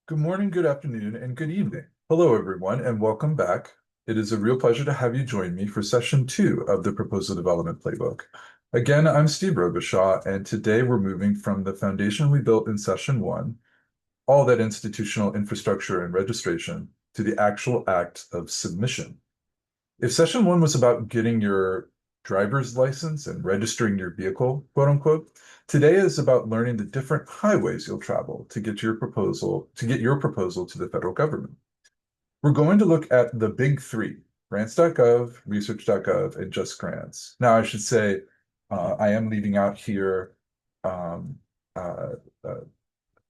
Good morning, good afternoon, and good evening. Hello, everyone, and welcome back. It is a real pleasure to have you join me for session 2 of the Proposal Development Playbook. Again, I'm Steve Robichaud, and today we're moving from the foundation we built in session 1, all that institutional infrastructure and registration, to the actual act of submission. If session 1 was about getting your driver's license and registering your vehicle, quote unquote, today is about learning the different highways you'll travel to get your proposal to the federal government. We're going to look at the big three: Grants.gov, Research.gov, and JustGrants. Now, I should say I am leaving out here um, uh, uh,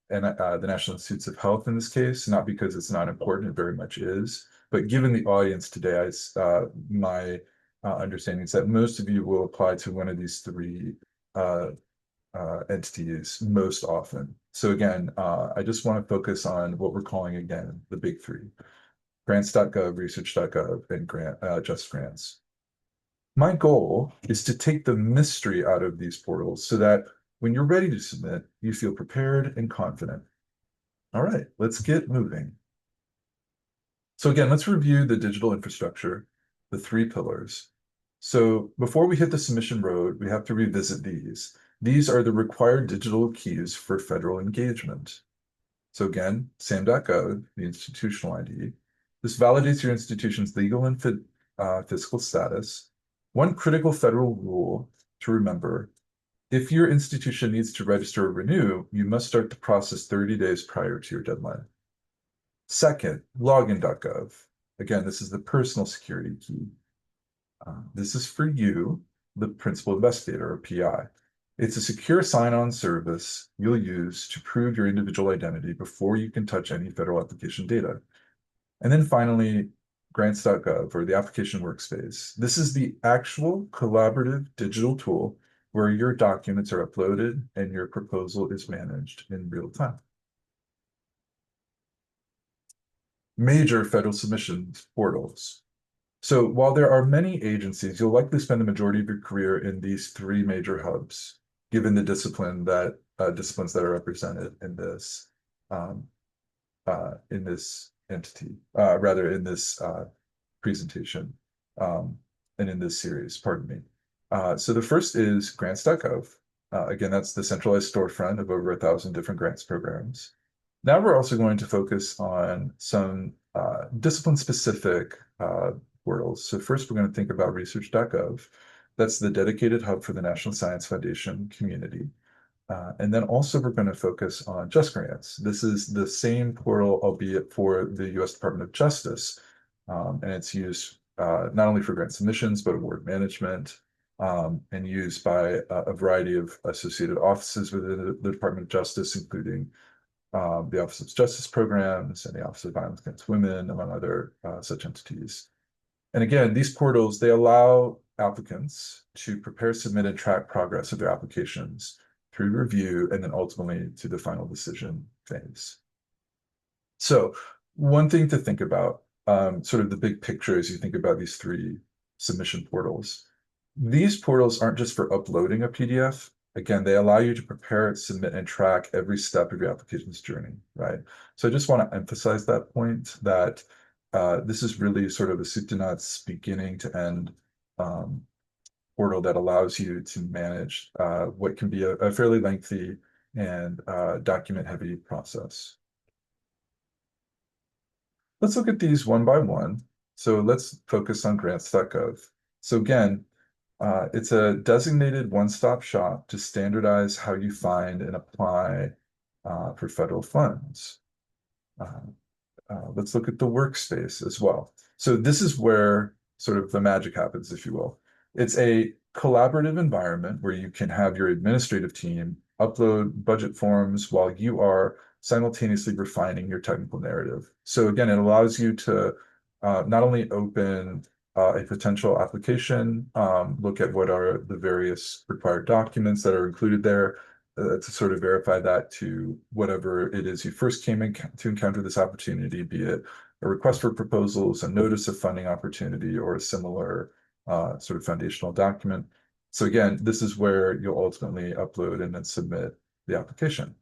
the National Institutes of Health in this case, not because it's not important, it very much is. But given the audience today, my understanding is that most of you will apply to one of these three uh, entities most often. So again, I just want to focus on what we're calling again the big three: Grants.gov, Research.gov, and JustGrants. My goal is to take the mystery out of these portals so that when you're ready to submit, you feel prepared and confident. All right, let's get moving. So again, let's review the digital infrastructure, the three pillars. So before we hit the submission road, we have to revisit these. These are the required digital keys for federal engagement. So again, SAM.gov, the institutional ID. This validates your institution's legal and fiscal status. One critical federal rule to remember: if your institution needs to register or renew, you must start the process 30 days prior to your deadline. Second, login.gov. Again, this is the personal security key. This is for you, the principal investigator or PI. It's a secure sign-on service you'll use to prove your individual identity before you can touch any federal application data. And then finally, Grants.gov, or the application workspace. This is the actual collaborative digital tool where your documents are uploaded and your proposal is managed in real time. Major federal submissions portals. So while there are many agencies, you'll likely spend the majority of your career in these three major hubs, given the disciplines that are represented um, in this entity, rather in this presentation, and in this series, pardon me. So the first is Grants.gov. Again, that's the centralized storefront of over 1,000 different grants programs. Now we're also going to focus on some discipline-specific portals. So first, we're going to think about Research.gov. That's the dedicated hub for the National Science Foundation community. And then also we're going to focus on JustGrants. This is the same portal, albeit for the U.S. Department of Justice. And it's used not only for grant submissions, but award management, and used by a variety of associated offices within the Department of Justice, including the Office of Justice Programs and the Office of Violence Against Women, among other such entities. And again, these portals, they allow applicants to prepare, submit, and track progress of their applications through review and then ultimately to the final decision phase. So one thing to think about, sort of the big picture as you think about these three submission portals. These portals aren't just for uploading a PDF. Again, they allow you to prepare, submit, and track every step of your application's journey, right? So I just want to emphasize that point, that this is really sort of a soup to nuts, beginning to end portal that allows you to manage what can be a fairly lengthy and document-heavy process. Let's look at these one by one. So let's focus on Grants.gov. So again, it's a designated one-stop shop to standardize how you find and apply for federal funds. Let's look at the workspace as well. So this is where sort of the magic happens, if you will. It's a collaborative environment where you can have your administrative team upload budget forms while you are simultaneously refining your technical narrative. So again, it allows you to not only open a potential application, look at what are the various required documents that are included there, to sort of verify that to whatever it is you first came in to encounter this opportunity, be it a request for proposals, a notice of funding opportunity, or a similar sort of foundational document. So again, this is where you'll ultimately upload and then submit the application.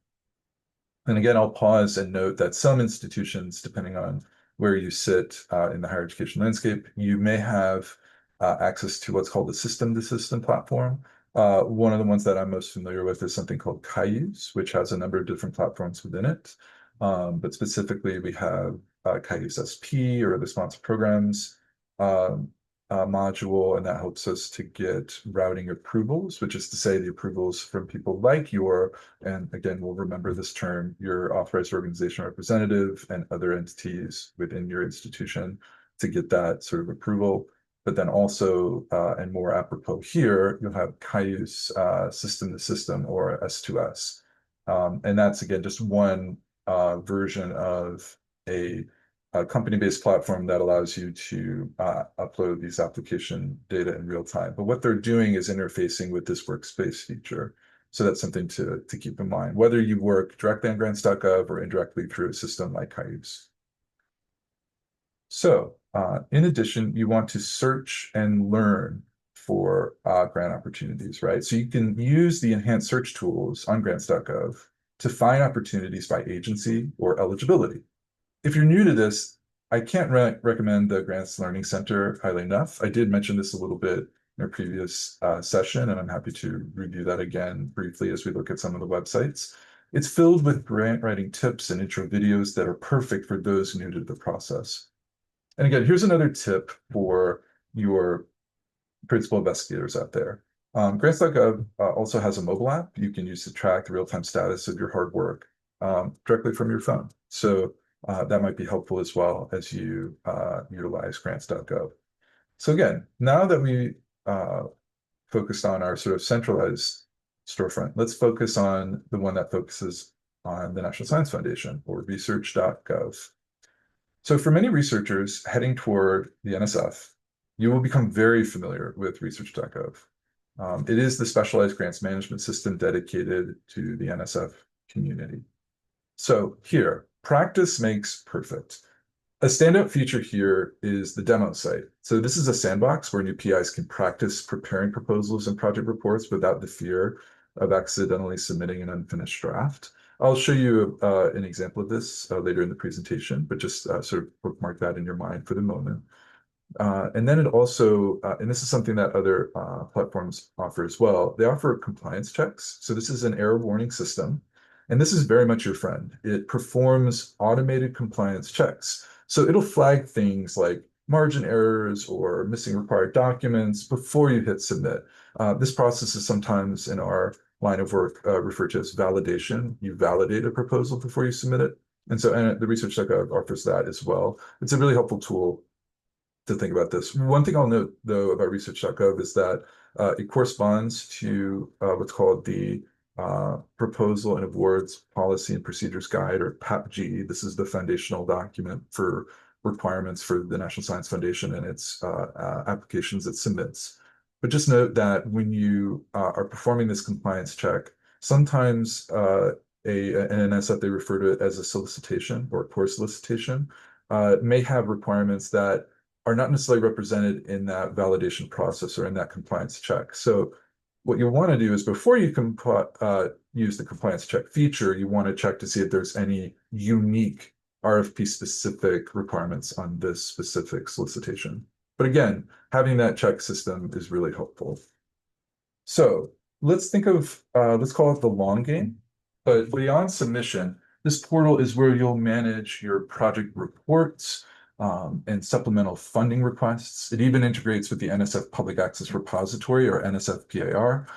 And again, I'll pause and note that some institutions, depending on where you sit in the higher education landscape, you may have access to what's called the system-to-system platform. One of the ones that I'm most familiar with is something called Cayuse, which has a number of different platforms within it. But specifically, we have Cayuse SP or the sponsor programs um, module, and that helps us to get routing approvals, which is to say the approvals from people like your, and again, we'll remember this term, your authorized organization representative and other entities within your institution to get that sort of approval. But then also, and more apropos here, you'll have Cayuse system to system or S2S. And that's again just one version of a company-based platform that allows you to upload these application data in real time. But what they're doing is interfacing with this workspace feature. So that's something to keep in mind, whether you work directly on Grants.gov or indirectly through a system like Cayuse. So in addition, you want to search and learn for grant opportunities, right? So you can use the enhanced search tools on Grants.gov to find opportunities by agency or eligibility. If you're new to this, I can't recommend the Grants Learning Center highly enough. I did mention this a little bit in a previous session, and I'm happy to review that again briefly as we look at some of the websites. It's filled with grant writing tips and intro videos that are perfect for those new to the process. And again, here's another tip for your principal investigators out there. Grants.gov also has a mobile app you can use to track the real-time status of your hard work directly from your phone. So that might be helpful as well as you utilize Grants.gov. So again, now that we focused on our sort of centralized storefront, let's focus on the one that focuses on the National Science Foundation or Research.gov. So for many researchers heading toward the NSF, you will become very familiar with Research.gov. It is the specialized grants management system dedicated to the NSF community. So here, practice makes perfect. A standout feature here is the demo site. So this is a sandbox where new PIs can practice preparing proposals and project reports without the fear of accidentally submitting an unfinished draft. I'll show you an example of this later in the presentation, but just sort of bookmark that in your mind for the moment. And then it also, and this is something that other platforms offer as well, they offer compliance checks. So this is an error warning system, and this is very much your friend. It performs automated compliance checks. So it'll flag things like margin errors or missing required documents before you hit submit. This process is sometimes in our line of work referred to as validation. You validate a proposal before you submit it. And the Research.gov offers that as well. It's a really helpful tool to think about this. One thing I'll note, though, about Research.gov is that it corresponds to what's called the Proposal and Awards Policy and Procedures Guide, or PAPG. This is the foundational document for requirements for the National Science Foundation and its applications it submits. But just note that when you are performing this compliance check, sometimes an NSF, they refer to it as a solicitation or a core solicitation, may have requirements that are not necessarily represented in that validation process or in that compliance check. So what you want to do is before you use the compliance check feature, you want to check to see if there's any unique RFP specific requirements on this specific solicitation. But again, having that check system is really helpful. So let's think of, let's call it the long game, but beyond submission, this portal is where you'll manage your project reports, and supplemental funding requests. It even integrates with the NSF Public Access Repository, or NSF PAR,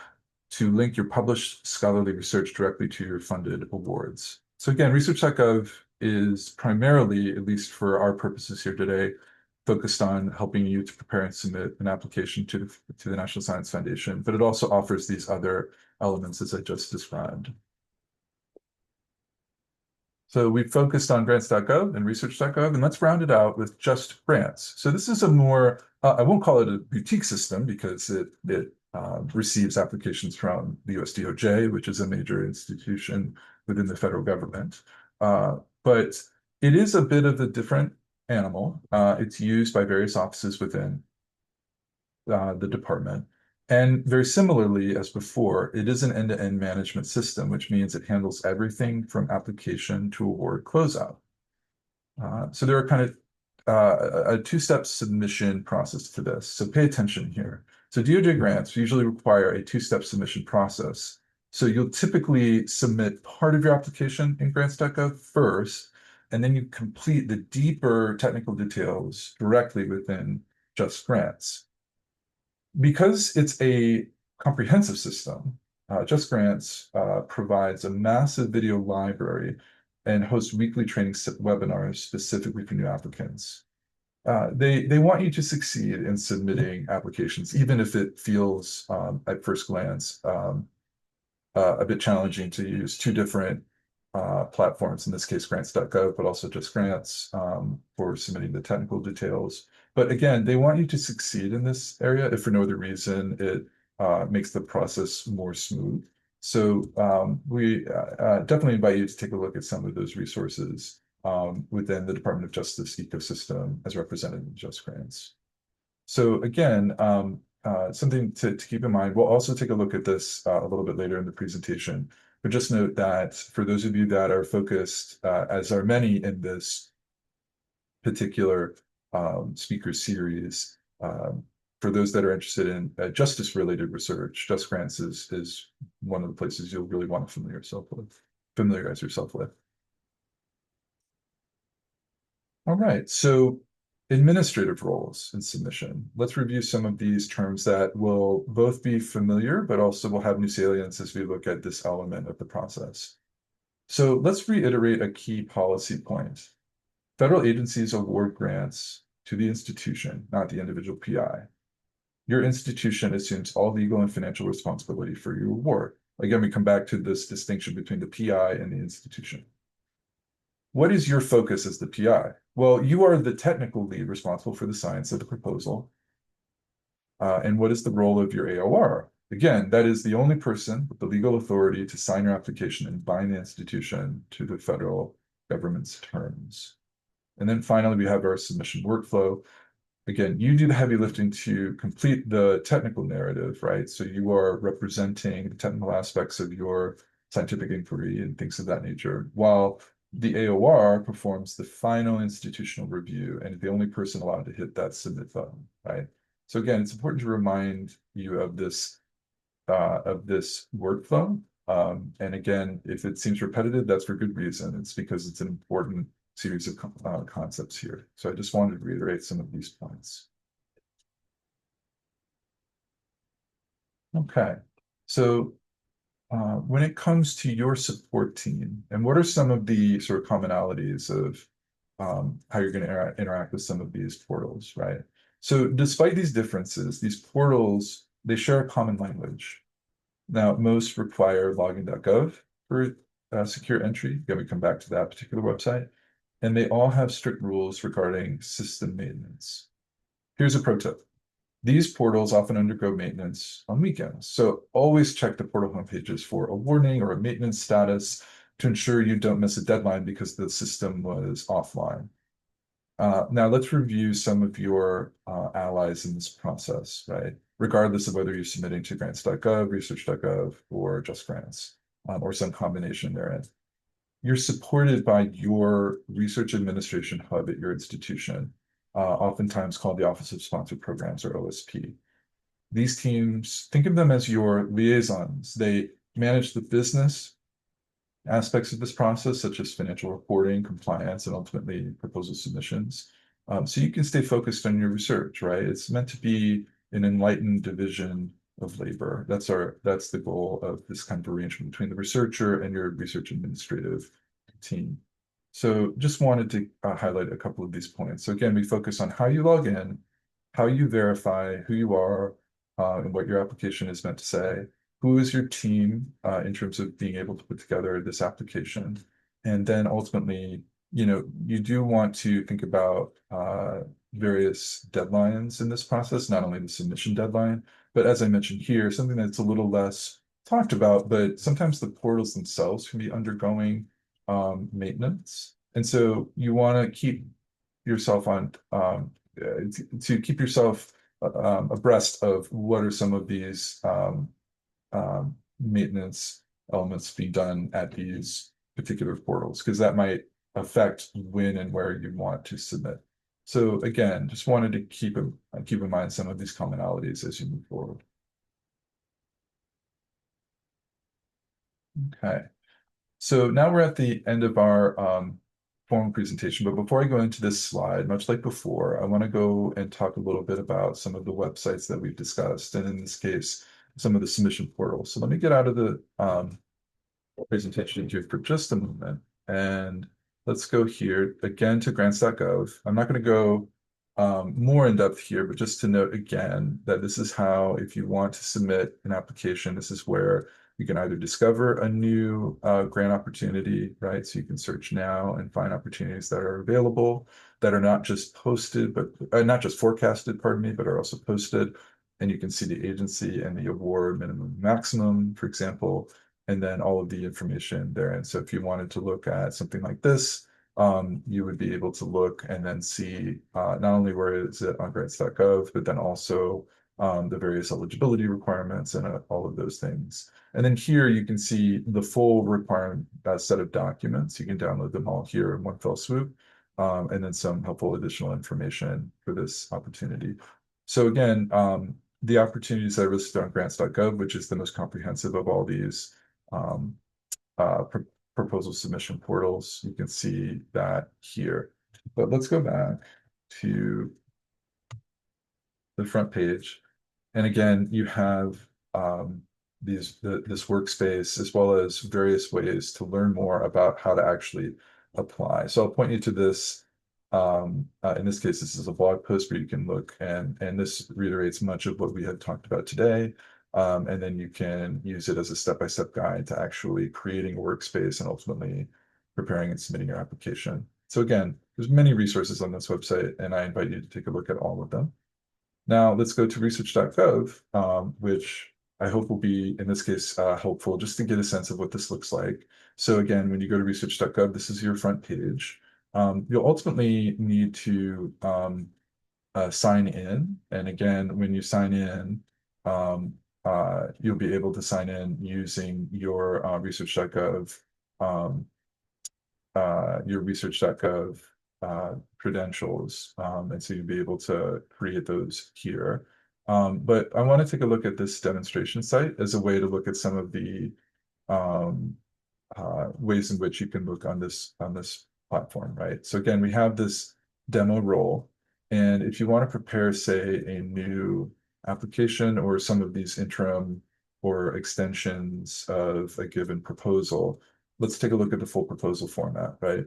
to link your published scholarly research directly to your funded awards. So again, Research.gov is primarily, at least for our purposes here today, focused on helping you to prepare and submit an application to the National Science Foundation, but it also offers these other elements as I just described. So we focused on Grants.gov and Research.gov, and let's round it out with JustGrants. So this is a more, I won't call it a boutique system because it receives applications from the US DOJ, which is a major institution within the federal government. But it is a bit of a different animal. It's used by various offices within the department. And very similarly as before, it is an end-to-end management system, which means it handles everything from application to award closeout. So there are kind of a two-step submission process to this. So pay attention here. So DOJ grants usually require a two-step submission process. So you'll typically submit part of your application in Grants.gov first, and then you complete the deeper technical details directly within JustGrants. Because it's a comprehensive system, JustGrants provides a massive video library and hosts weekly training webinars specifically for new applicants. They want you to succeed in submitting applications, even if it feels at first glance a bit challenging to use two different platforms, in this case, Grants.gov, but also JustGrants for submitting the technical details. But again, they want you to succeed in this area. If for no other reason, it makes the process more smooth. So we definitely invite you to take a look at some of those resources within the Department of Justice ecosystem as represented in JustGrants. So again, something to keep in mind, we'll also take a look at this a little bit later in the presentation, but just note that for those of you that are focused, as are many in this particular speaker series, for those that are interested in justice-related research, JustGrants is one of the places you'll really want to familiarize yourself with. All right, so administrative roles in submission. Let's review some of these terms that will both be familiar, but also will have new salience as we look at this element of the process. So let's reiterate a key policy point. Federal agencies award grants to the institution, not the individual PI. Your institution assumes all legal and financial responsibility for your award. Again, we come back to this distinction between the PI and the institution. What is your focus as the PI? Well, you are the technical lead responsible for the science of the proposal. And what is the role of your AOR? Again, that is the only person with the legal authority to sign your application and bind the institution to the federal government's terms. And then finally, we have our submission workflow. Again, you do the heavy lifting to complete the technical narrative, right? So you are representing the technical aspects of your scientific inquiry and things of that nature, while the AOR performs the final institutional review and the only person allowed to hit that submit button, right? So again, it's important to remind you of this workflow. And again, if it seems repetitive, that's for good reason. It's because it's an important series of concepts here. So I just wanted to reiterate some of these points. Okay, so when it comes to your support team, and what are some of the sort of commonalities of how you're going to interact with some of these portals, right? So despite these differences, these portals, they share a common language. Now, most require login.gov for secure entry. Again, we come back to that particular website. And they all have strict rules regarding system maintenance. Here's a pro tip. These portals often undergo maintenance on weekends. So always check the portal homepages for a warning or a maintenance status to ensure you don't miss a deadline because the system was offline. Now let's review some of your allies in this process, right? Regardless of whether you're submitting to Grants.gov, Research.gov, or JustGrants, or some combination therein. You're supported by your research administration hub at your institution, oftentimes called the Office of Sponsored Programs, or OSP. These teams, think of them as your liaisons. They manage the business aspects of this process, such as financial reporting, compliance, and ultimately proposal submissions. So you can stay focused on your research, right? It's meant to be an enlightened division of labor. That's the goal of this kind of arrangement between the researcher and your research administrative team. So just wanted to highlight a couple of these points. So again, we focus on how you log in, how you verify who you are, and what your application is meant to say. Who is your team in terms of being able to put together this application? And then ultimately, you do want to think about various deadlines in this process, not only the submission deadline, but as I mentioned here, something that's a little less talked about, but sometimes the portals themselves can be undergoing maintenance. And so you want to keep yourself on, to keep yourself abreast of what are some of these maintenance elements being done at these particular portals, because that might affect when and where you want to submit. So again, just wanted to keep in mind some of these commonalities as you move forward. Okay. So now we're at the end of our formal presentation, but before I go into this slide, much like before, I want to go and talk a little bit about some of the websites that we've discussed, and in this case, some of the submission portals. So let me get out of the presentation here for just a moment, and let's go here again to Grants.gov. I'm not going to go more in depth here, but just to note again that this is how, if you want to submit an application, this is where you can either discover a new grant opportunity, right? So you can search now and find opportunities that are available that are not just posted, but not just forecasted, pardon me, but are also posted. And you can see the agency and the award minimum maximum, for example, and then all of the information there. And so if you wanted to look at something like this, you would be able to look and then see not only where is it on Grants.gov, but then also the various eligibility requirements and all of those things. And then here you can see the full requirement set of documents. You can download them all here in one fell swoop, and then some helpful additional information for this opportunity. So again, the opportunities that are listed on Grants.gov, which is the most comprehensive of all these um, proposal submission portals. You can see that here. But let's go back to the front page. And again, you have this workspace as well as various ways to learn more about how to actually apply. So I'll point you to this. In this case, this is a blog post where you can look, and this reiterates much of what we had talked about today. And then you can use it as a step-by-step guide to actually creating a workspace and ultimately preparing and submitting your application. So again, there's many resources on this website, and I invite you to take a look at all of them. Now let's go to Research.gov, which I hope will be, in this case, helpful just to get a sense of what this looks like. So again, when you go to Research.gov, this is your front page. You'll ultimately need to sign in. And again, when you sign in, you'll be able to sign in using your Research.gov credentials. And so you'll be able to create those here. But I want to take a look at this demonstration site as a way to look at some of the ways in which you can look on this platform, right? So again, we have this demo role, and if you want to prepare, say, a new application or some of these interim or extensions of a given proposal, let's take a look at the full proposal format, right?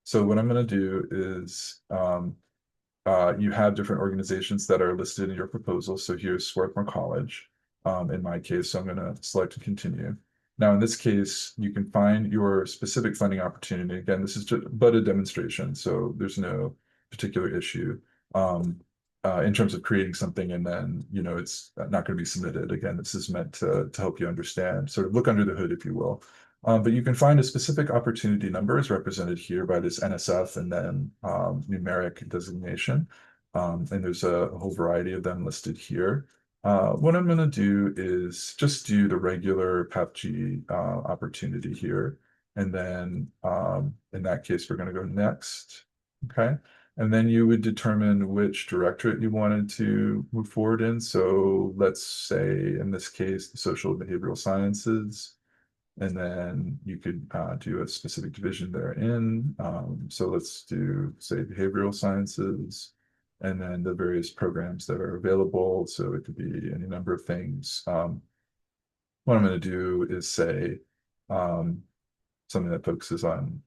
So what I'm going to do is you have different organizations that are listed in your proposal. So here's Swarthmore College in my case, so I'm going to select and continue. Now, in this case, you can find your specific funding opportunity. Again, this is just but a demonstration, so there's no particular issue in terms of creating something and then, it's not going to be submitted. Again, this is meant to help you understand, sort of look under the hood, if you will. But you can find a specific opportunity number is represented here by this NSF and then numeric designation. And there's a whole variety of them listed here. What I'm going to do is just do the regular PAPG opportunity here. And then in that case, we're going to go next. Okay. And then you would determine which directorate you wanted to move forward in. So let's say in this case, the social and behavioral sciences. And then you could do a specific division therein. So let's do, say, behavioral sciences, and then the various programs that are available. So it could be any number of things. What I'm going to do is say something that focuses on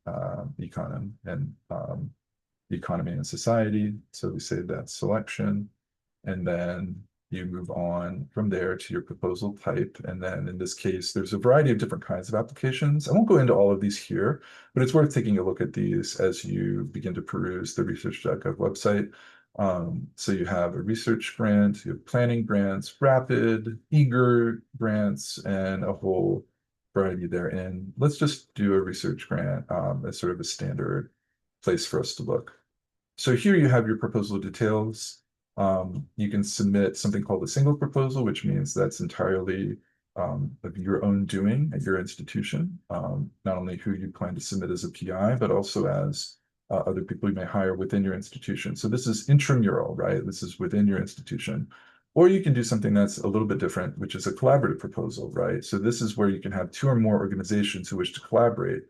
economy and society. So we say that selection, and then you move on from there to your proposal type. And then in this case, there's a variety of different kinds of applications. I won't go into all of these here, but it's worth taking a look at these as you begin to peruse the Research.gov website. So you have a research grant, you have planning grants, rapid, eager grants, and a whole variety therein. Let's just do a research grant as sort of a standard place for us to look. So here you have your proposal details. You can submit something called a single proposal, which means that's entirely of your own doing at your institution, not only who you plan to submit as a PI, but also as other people you may hire within your institution. So this is intramural, right? This is within your institution. Or you can do something that's a little bit different, which is a collaborative proposal, right? So this is where you can have two or more organizations who wish to collaborate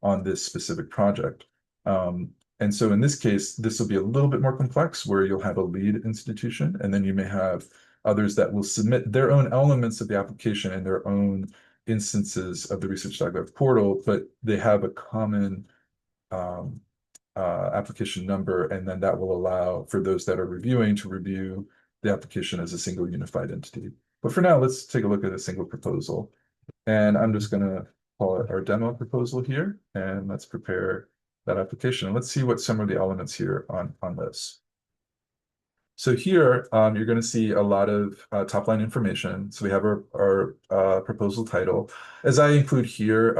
on this specific project. And so in this case, this will be a little bit more complex where you'll have a lead institution, and then you may have others that will submit their own elements of the application and their own instances of the Research.gov portal, but they have a common um, application number, and then that will allow for those that are reviewing to review the application as a single unified entity. But for now, let's take a look at a single proposal. And I'm just going to call it our demo proposal here, and let's prepare that application. And let's see what some of the elements here on this. So here, you're going to see a lot of top-line information. So we have our proposal title. As I include here,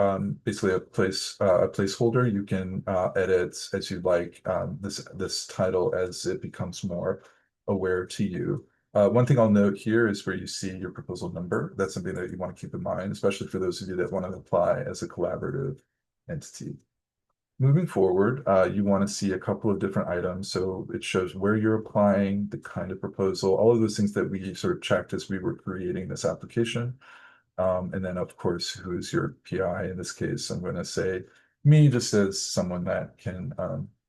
basically a placeholder. You can edit as you like this title as it becomes more aware to you. One thing I'll note here is where you see your proposal number. That's something that you want to keep in mind, especially for those of you that want to apply as a collaborative entity. Moving forward, you want to see a couple of different items. So it shows where you're applying, the kind of proposal, all of those things that we sort of checked as we were creating this application. And then, of course, who is your PI in this case? I'm going to say me just as someone that can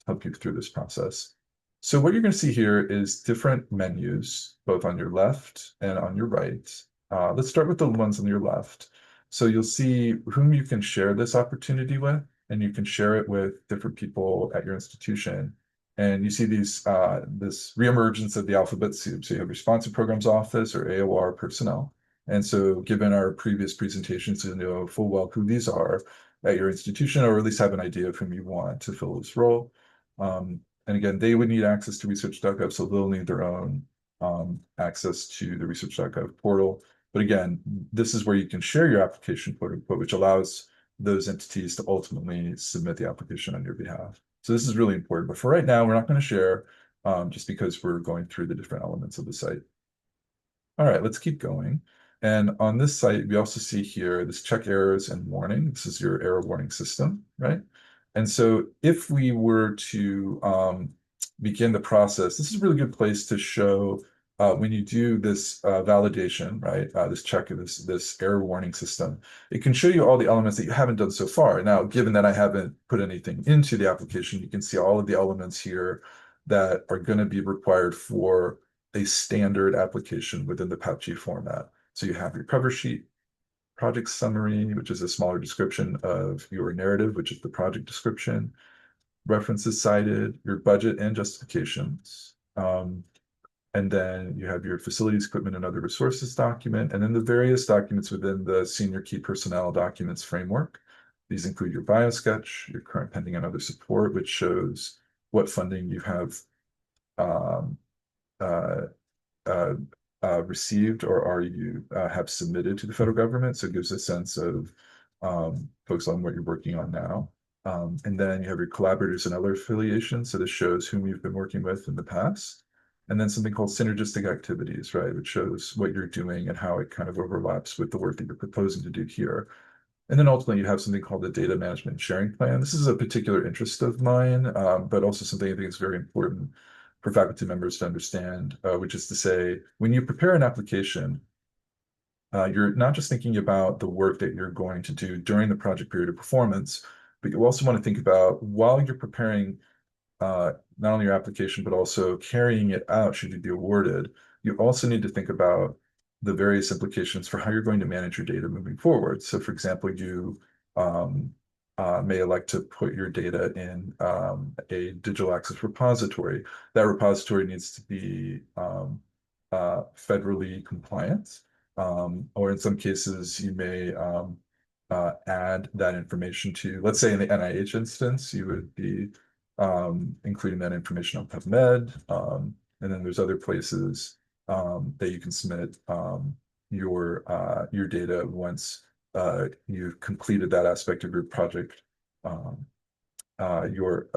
help you through this process. So what you're going to see here is different menus, both on your left and on your right. Let's start with the ones on your left. So you'll see whom you can share this opportunity with, and you can share it with different people at your institution. And you see these this reemergence of the alphabet soup. So you have your Sponsored Programs Office or AOR personnel. And so given our previous presentations, you know full well who these are at your institution, or at least have an idea of whom you want to fill this role. And again, they would need access to Research.gov, so they'll need their own access to the Research.gov portal. But again, this is where you can share your application, which allows those entities to ultimately submit the application on your behalf. So this is really important. But for right now, we're not going to share just because we're going through the different elements of the site. All right, let's keep going. And on this site, we also see here this check errors and warning. This is your error warning system, right? And so if we were to begin the process, this is a really good place to show when you do this validation, right? This check of this error warning system, it can show you all the elements that you haven't done so far. Now, given that I haven't put anything into the application, you can see all of the elements here that are going to be required for a standard application within the PAPG format. So you have your cover sheet, project summary, which is a smaller description of your narrative, which is the project description, references cited, your budget and justifications. And then you have your facilities, equipment, and other resources document, and then the various documents within the senior key personnel documents framework. These include your biosketch, your current pending and other support, which shows what funding you have um, uh, uh, received or are you have submitted to the federal government. So it gives a sense of focus on what you're working on now. And then you have your collaborators and other affiliations. So this shows whom you've been working with in the past. And then something called synergistic activities, right, which shows what you're doing and how it kind of overlaps with the work that you're proposing to do here. And then ultimately, you have something called the data management and sharing plan. This is a particular interest of mine, but also something I think is very important for faculty members to understand, which is to say, when you prepare an application, you're not just thinking about the work that you're going to do during the project period of performance, but you also want to think about while you're preparing not only your application, but also carrying it out should you be awarded, you also need to think about the various implications for how you're going to manage your data moving forward. So for example, you may elect to put your data in a digital access repository. That repository needs to be federally compliant, or in some cases, you may add that information to, let's say in the NIH instance, you would be including that information on PubMed. And then there's other places that you can submit your data once you've completed that aspect of your project your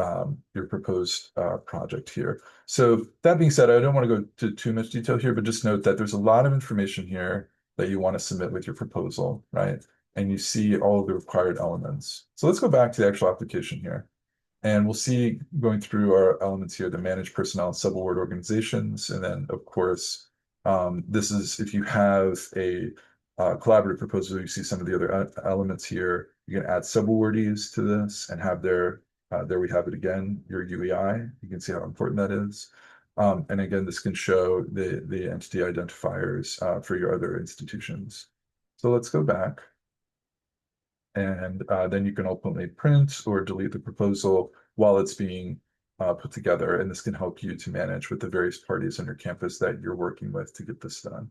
proposed project here. So that being said, I don't want to go to too much detail here, but just note that there's a lot of information here that you want to submit with your proposal, right? And you see all of the required elements. So let's go back to the actual application here. And we'll see going through our elements here, the manage personnel and subaward organizations. And then, of course, this is if you have a collaborative proposal, you see some of the other elements here. You can add subawardees to this and have there we have it again, your UEI. You can see how important that is. And again, this can show the entity identifiers for your other institutions. So let's go back. And then you can ultimately print or delete the proposal while it's being put together. And this can help you to manage with the various parties on your campus that you're working with to get this done.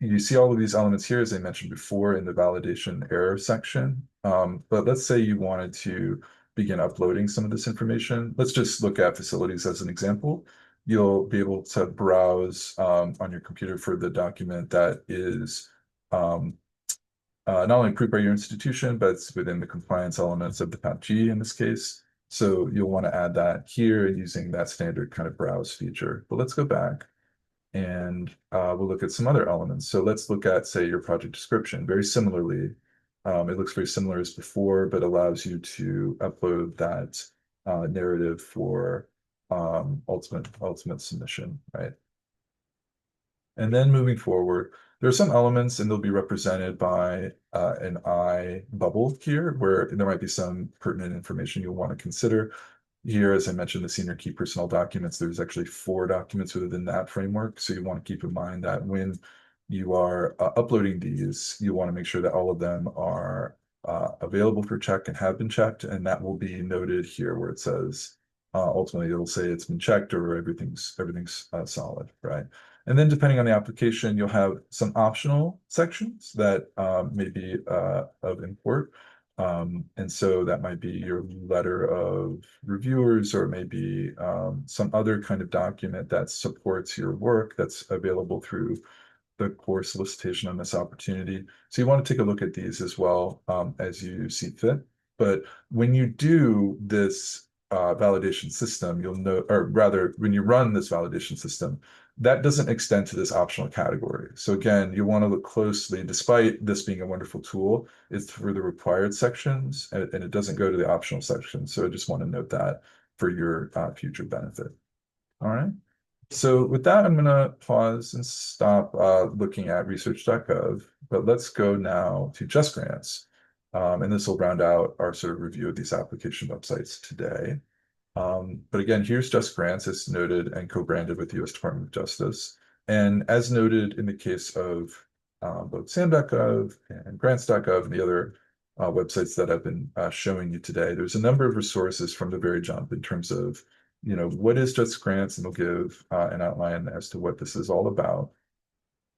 You see all of these elements here, as I mentioned before, in the validation error section. But let's say you wanted to begin uploading some of this information. Let's just look at facilities as an example. You'll be able to browse on your computer for the document that is not only approved by your institution, but it's within the compliance elements of the PAPG in this case. So you'll want to add that here using that standard kind of browse feature. But let's go back and we'll look at some other elements. So let's look at, say, your project description. Very similarly, it looks very similar as before, but allows you to upload that narrative for ultimate submission, right? And then moving forward, there are some elements and they'll be represented by an I bubble here where there might be some pertinent information you'll want to consider. Here, as I mentioned, the senior key personnel documents, there's actually 4 documents within that framework. So you want to keep in mind that when you are uploading these, you want to make sure that all of them are available for check and have been checked. And that will be noted here where it says, ultimately it'll say it's been checked or everything's solid, right? And then depending on the application, you'll have some optional sections that may be of import. And so that might be your letter of reviewers or maybe some other kind of document that supports your work that's available through the core solicitation on this opportunity. So you want to take a look at these as well as you see fit. But when you do this validation system, you'll know, or rather, when you run this validation system, that doesn't extend to this optional category. So again, you want to look closely, despite this being a wonderful tool, it's for the required sections and it doesn't go to the optional sections. So I just want to note that for your future benefit. All right. So with that, I'm going to pause and stop looking at Research.gov, but let's go now to JustGrants. And this will round out our sort of review of these application websites today. But again, here's JustGrants. It's noted and co-branded with the U.S. Department of Justice. And as noted in the case of both SAM.gov and Grants.gov and the other websites that I've been showing you today, there's a number of resources from the very jump in terms of, what is JustGrants, and they'll give an outline as to what this is all about.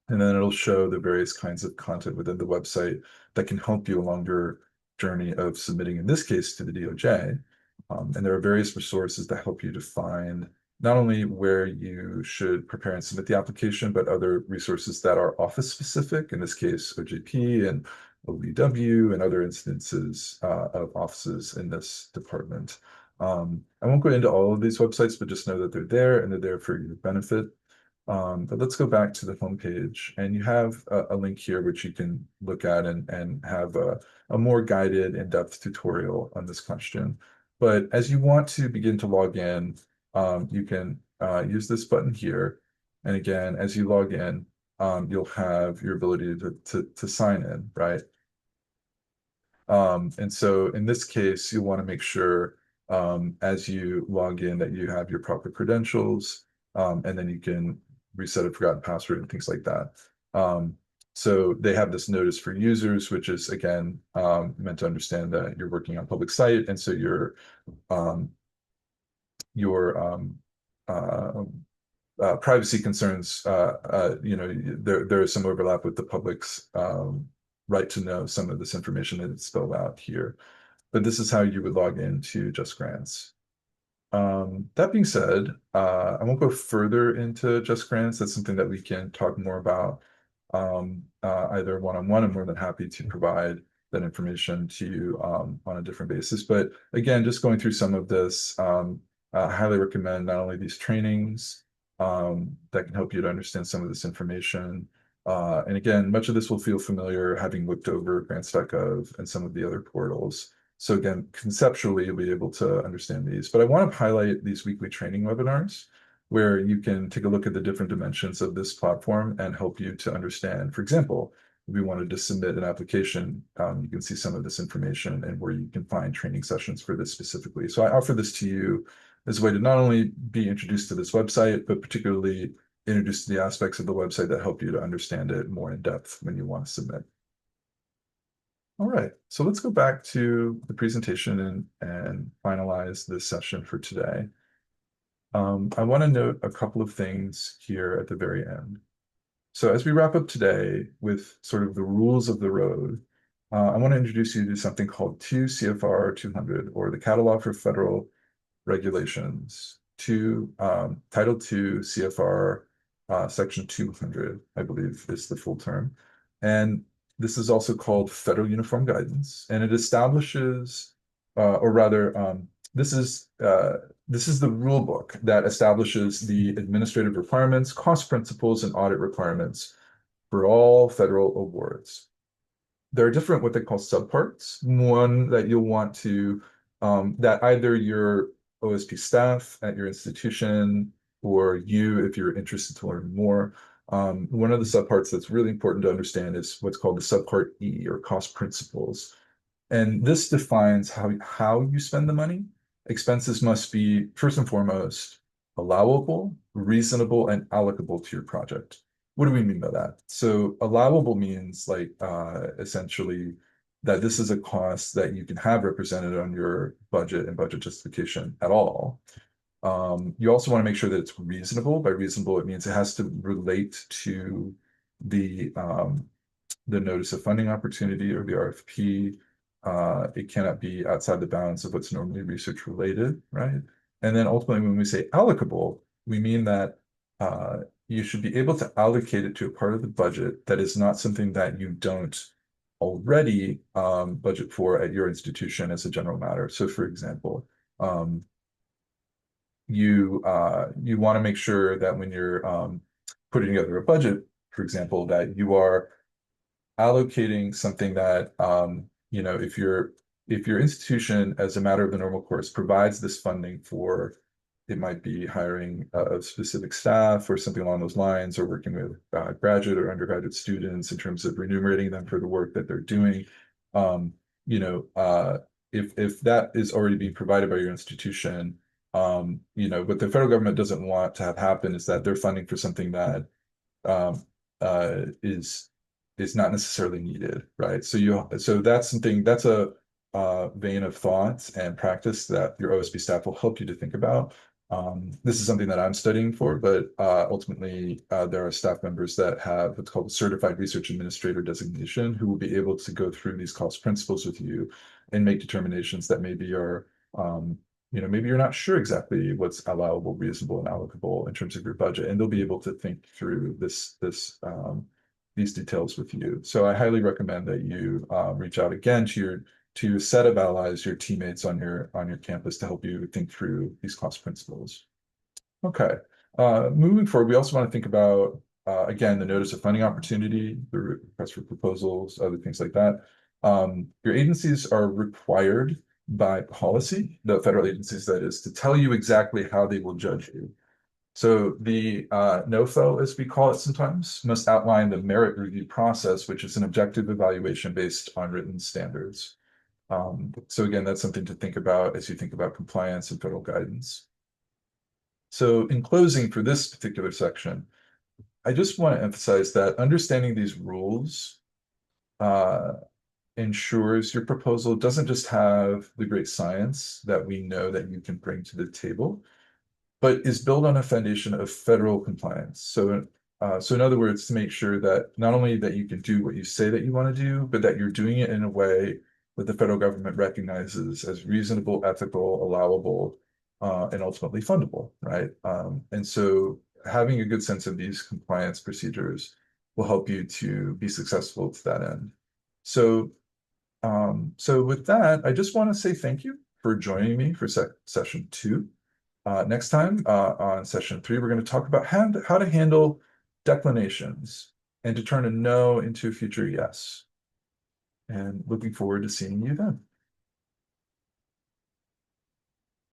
And then it'll show the various kinds of content within the website that can help you along your journey of submitting, in this case, to the DOJ. And there are various resources that help you to find not only where you should prepare and submit the application, but other resources that are office specific, in this case, OJP and OVW and other instances of offices in this department. I won't go into all of these websites, but just know that they're there and they're there for your benefit. But let's go back to the homepage, and you have a link here which you can look at and have a more guided, in-depth tutorial on this question. But as you want to begin to log in, you can use this button here. And again, as you log in, you'll have your ability to sign in, right? And so in this case, you want to make sure as you log in that you have your proper credentials, and then you can reset a forgotten password and things like that. So they have this notice for users, which is again meant to understand that you're working on a public site, and so your privacy concerns, there is some overlap with the public's right to know some of this information that is spelled out here. But this is how you would log into JustGrants. That being said, I won't go further into JustGrants. That's something that we can talk more about either one-on-one. I'm more than happy to provide that information to you on a different basis. But again, just going through some of this, I highly recommend not only these trainings that can help you to understand some of this information. And again, much of this will feel familiar having looked over Grants.gov and some of the other portals. So again, conceptually, you'll be able to understand these. But I want to highlight these weekly training webinars where you can take a look at the different dimensions of this platform and help you to understand. For example, if we wanted to submit an application, you can see some of this information and where you can find training sessions for this specifically. So I offer this to you as a way to not only be introduced to this website, but particularly introduced to the aspects of the website that help you to understand it more in depth when you want to submit. All right, so let's go back to the presentation and finalize this session for today. I want to note a couple of things here at the very end. So as we wrap up today with sort of the rules of the road, I want to introduce you to something called 2 CFR 200, or the Catalog for Federal Regulations, Title 2 CFR Section 200, I believe is the full term. And this is also called Federal Uniform Guidance, and it establishes, or rather, this is the rule book that establishes the administrative requirements, cost principles, and audit requirements for all federal awards. There are different what they call subparts. One that you'll want to, that either your OSP staff at your institution or you, if you're interested to learn more, one of the subparts that's really important to understand is what's called the subpart E, or cost principles. And this defines how you spend the money. Expenses must be, first and foremost, allowable, reasonable, and allocable to your project. What do we mean by that? So allowable means like essentially that this is a cost that you can have represented on your budget and budget justification at all. You also want to make sure that it's reasonable. By reasonable, it means it has to relate to the notice of funding opportunity or the RFP. It cannot be outside the bounds of what's normally research related, right? And then ultimately, when we say allocable, we mean that you should be able to allocate it to a part of the budget that is not something that you don't already budget for at your institution as a general matter. So for example, you want to make sure that when you're putting together a budget, for example, that you are allocating something that if your institution, as a matter of the normal course, provides this funding for, it might be hiring a specific staff or something along those lines, or working with graduate or undergraduate students in terms of remunerating them for the work that they're doing. If that is already being provided by your institution, what the federal government doesn't want to have happen is that they're funding for something that um, is not necessarily needed, right? So that's something, that's a vein of thought and practice that your OSP staff will help you to think about. This is something that I'm studying for, but ultimately there are staff members that have what's called a certified research administrator designation who will be able to go through these cost principles with you and make determinations that maybe are maybe you're not sure exactly what's allowable, reasonable, and allocable in terms of your budget, and they'll be able to think through these details with you. So I highly recommend that you reach out again to your set of allies, your teammates on your campus, to help you think through these cost principles. Okay, moving forward, we also want to think about again the notice of funding opportunity, the request for proposals, other things like that. Your agencies are required by policy, the federal agencies that is, to tell you exactly how they will judge you. So the NOFO, as we call it sometimes, must outline the merit review process, which is an objective evaluation based on written standards. So again, that's something to think about as you think about compliance and federal guidance. So in closing for this particular section, I just want to emphasize that understanding these rules ensures your proposal doesn't just have the great science that we know that you can bring to the table, but is built on a foundation of federal compliance. So in other words, to make sure that not only that you can do what you say that you want to do, but that you're doing it in a way that the federal government recognizes as reasonable, ethical, allowable, and ultimately fundable, right? And so having a good sense of these compliance procedures will help you to be successful to that end. So So with that, I just want to say thank you for joining me for session two. Next time, on session three, we're going to talk about how to handle declinations and to turn a no into a future yes. And looking forward to seeing you then.